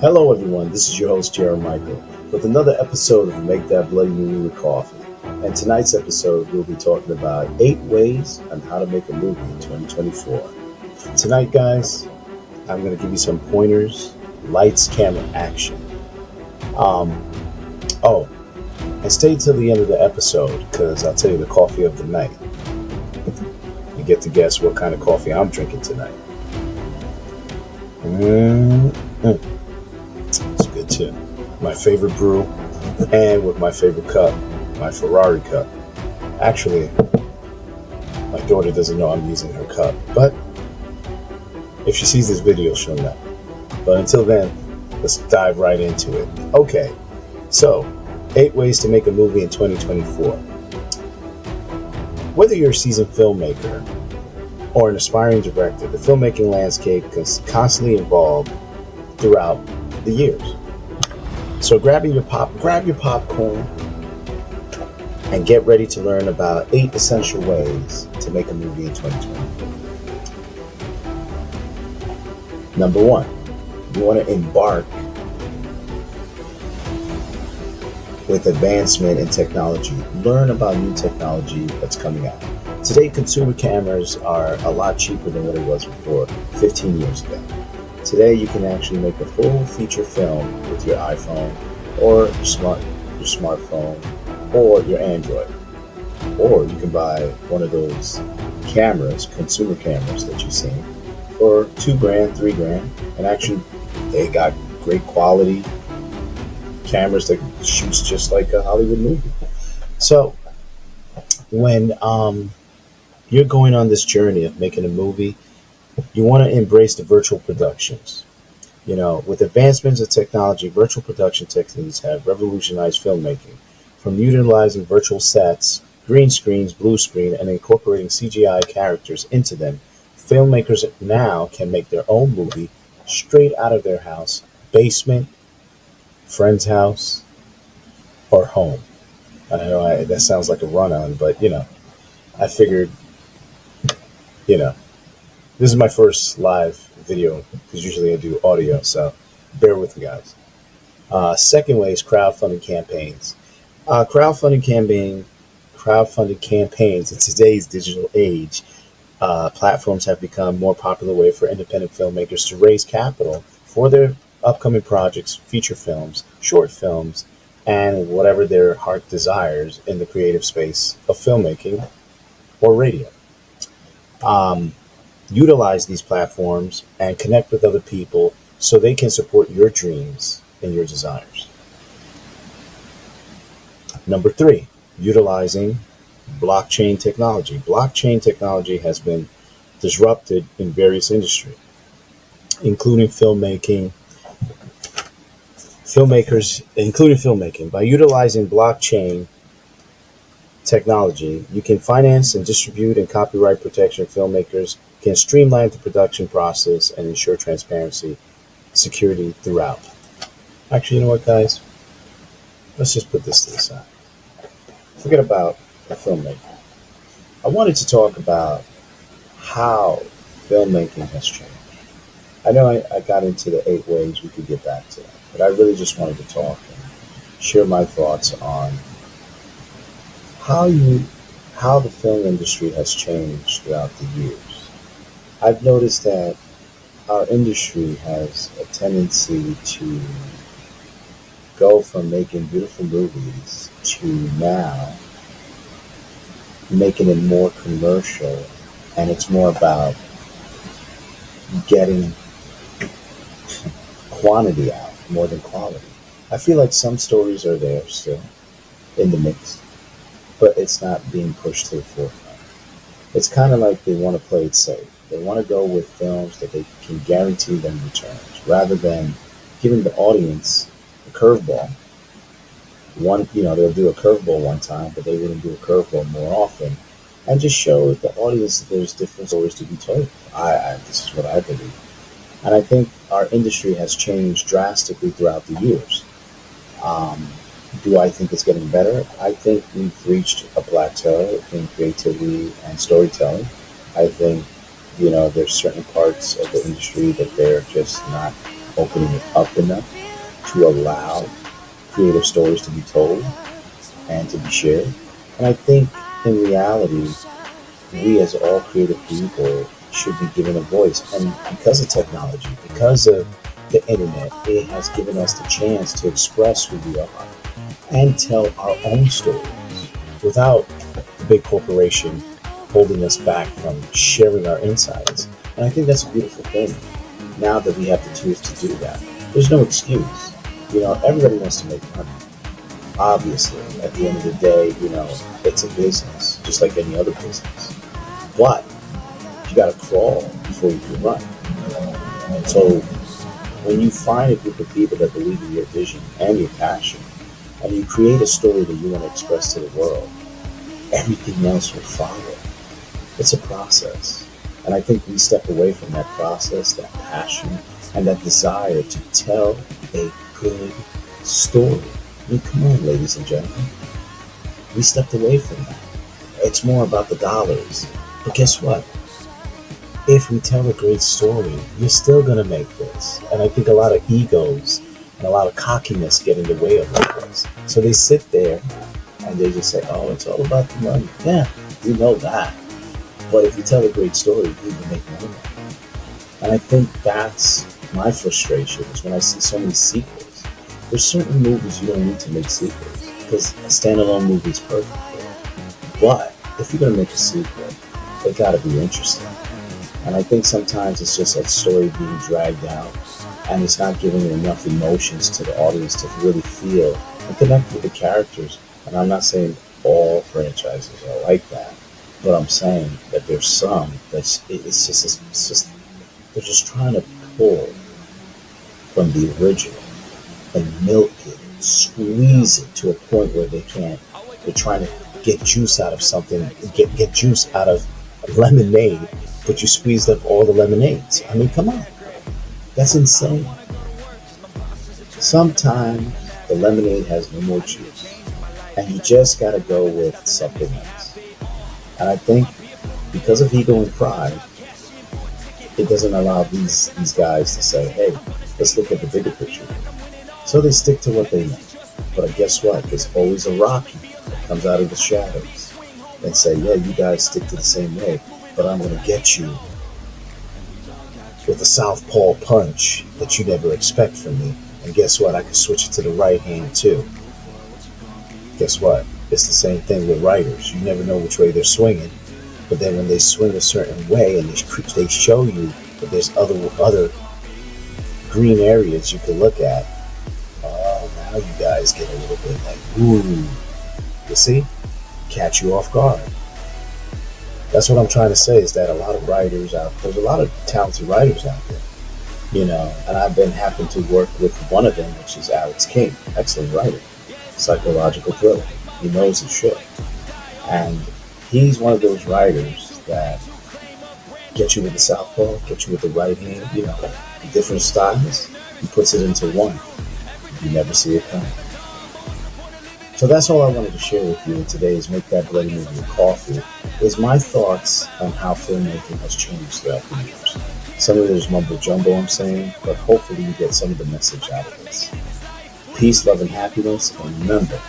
Hello, everyone. This is your host, JRMICHAEL, with another episode of Make That Bloody Movie with Coffee. And tonight's episode, we'll be talking about 8 ways on how to make a movie in 2024. Tonight, guys, I'm going to give you some pointers, lights, camera, action. Oh, and stay till the end of the episode, because I'll tell you the coffee of the night. You get to guess what kind of coffee I'm drinking tonight. It's good too. My favorite brew, and with my favorite cup, my Ferrari cup. Actually, my daughter doesn't know I'm using her cup, but if she sees this video, she'll know. But until then, let's dive right into it. Okay, so 8 ways to make a movie in 2024. Whether you're a seasoned filmmaker or an aspiring director, the filmmaking landscape is constantly evolved throughout the years. So grab your popcorn and get ready to learn about 8 essential ways to make a movie in 2024. Number 1, you want to embark with advancement in technology. Learn about new technology that's coming out. Today, consumer cameras are a lot cheaper than what it was before 15 years ago. Today, you can actually make a full feature film with your iPhone or your smartphone or your Android. Or you can buy one of those cameras, consumer cameras that you've seen, for $2,000, $3,000, and actually they got great quality cameras that shoots just like a Hollywood movie. So when you're going on this journey of making a movie, you want to embrace the virtual productions. You know, with advancements of technology, virtual production techniques have revolutionized filmmaking. From utilizing virtual sets, green screens, blue screen, and incorporating CGI characters into them, filmmakers now can make their own movie straight out of their house, basement, friend's house, or home. I know that sounds like a run-on, but, I figured, this is my first live video, because usually I do audio, so bear with me, guys. Second way is crowdfunding campaigns. Crowdfunding campaigns in today's digital age, platforms have become more popular way for independent filmmakers to raise capital for their upcoming projects, feature films, short films, and whatever their heart desires in the creative space of filmmaking or radio. Utilize these platforms and connect with other people so they can support your dreams and your desires. Number 3, utilizing blockchain technology. Blockchain technology has been disrupted in various industries, including filmmaking. By utilizing blockchain technology, you can finance and distribute and copyright protection. Filmmakers can streamline the production process and ensure transparency, security throughout. Actually, you know what, guys? Let's just put this to the side. Forget about the filmmaking. I wanted to talk about how filmmaking has changed. I know I got into the 8 ways, we could get back to that, but I really just wanted to talk and share my thoughts on how the film industry has changed throughout the years. I've noticed that our industry has a tendency to go from making beautiful movies to now making it more commercial, and it's more about getting quantity out more than quality. I feel like some stories are there still in the mix, but it's not being pushed to the forefront. It's kind of like they want to play it safe. They want to go with films that they can guarantee them returns, rather than giving the audience a curveball. They'll do a curveball one time, but they wouldn't do a curveball more often, and just show the audience that there's different stories to be told. This is what I believe. And I think our industry has changed drastically throughout the years. Do I think it's getting better? I think we've reached a plateau in creativity and storytelling. I think, there's certain parts of the industry that they're just not opening it up enough to allow creative stories to be told and to be shared. And I think in reality, we as all creative people should be given a voice. And because of technology, because of the internet, it has given us the chance to express who we are and tell our own stories without the big corporation holding us back from sharing our insights. And I think that's a beautiful thing. Now that we have the tools to do that, there's no excuse. Everybody wants to make money. Obviously, at the end of the day, it's a business, just like any other business. But you got to crawl before you can run. And so when you find a group of people that believe in your vision and your passion, and you create a story that you want to express to the world, everything else will follow. It's a process. And I think we step away from that process, that passion, and that desire to tell a good story. I mean, come on, ladies and gentlemen. We stepped away from that. It's more about the dollars. But guess what? If we tell a great story, you're still going to make this. And I think a lot of egos and a lot of cockiness get in the way of this. So they sit there and they just say, oh, it's all about the money. Yeah, we know that. But if you tell a great story, you can make money. And I think that's my frustration is when I see so many sequels. There's certain movies you don't need to make sequels because a standalone movie is perfect. But if you're going to make a sequel, it got to be interesting. And I think sometimes it's just that story being dragged out and it's not giving enough emotions to the audience to really feel and connect with the characters. And I'm not saying all franchises are like that, but I'm saying that there's some that's it's just they're just trying to pull from the original and milk it, squeeze it to a point where they can't. They're trying to get juice out of something, get juice out of lemonade, but you squeezed up all the lemonades. I mean, come on. That's insane. Sometimes the lemonade has no more juice, and you just got to go with something else. And I think because of ego and pride, it doesn't allow these guys to say, hey, let's look at the bigger picture. So they stick to what they know. But guess what? There's always a Rocky that comes out of the shadows and say, yeah, you guys stick to the same way, but I'm going to get you with a southpaw punch that you never expect from me. And guess what? I can switch it to the right hand too. Guess what? It's the same thing with writers. You never know which way they're swinging, but then when they swing a certain way and they show you that there's other green areas you can look at, oh, now you guys get a little bit like, ooh, you see? Catch you off guard. That's what I'm trying to say is that a lot of writers there's a lot of talented writers out there, and I've been happen to work with one of them, which is Alex King, excellent writer, psychological thriller. He knows his shit. And he's one of those writers that get you with the southpaw, get you with the right hand, different styles. He puts it into one. You never see it coming. So that's all I wanted to share with you today is Make That Bloody Movie with Coffee, is my thoughts on how filmmaking has changed throughout the years. Some of it is mumbo jumbo I'm saying, but hopefully you get some of the message out of this. Peace, love, and happiness, and remember,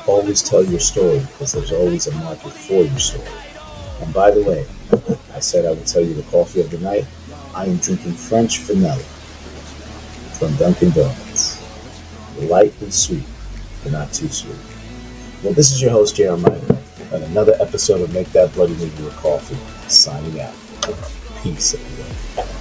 always tell your story because there's always a market for your story. And by the way, I said I would tell you the coffee of the night. I am drinking French vanilla from Dunkin' Donuts. Light and sweet, but not too sweet. Well, this is your host, JRMICHAEL, and another episode of Make That Bloody Movie with Coffee, signing out. Peace, everyone.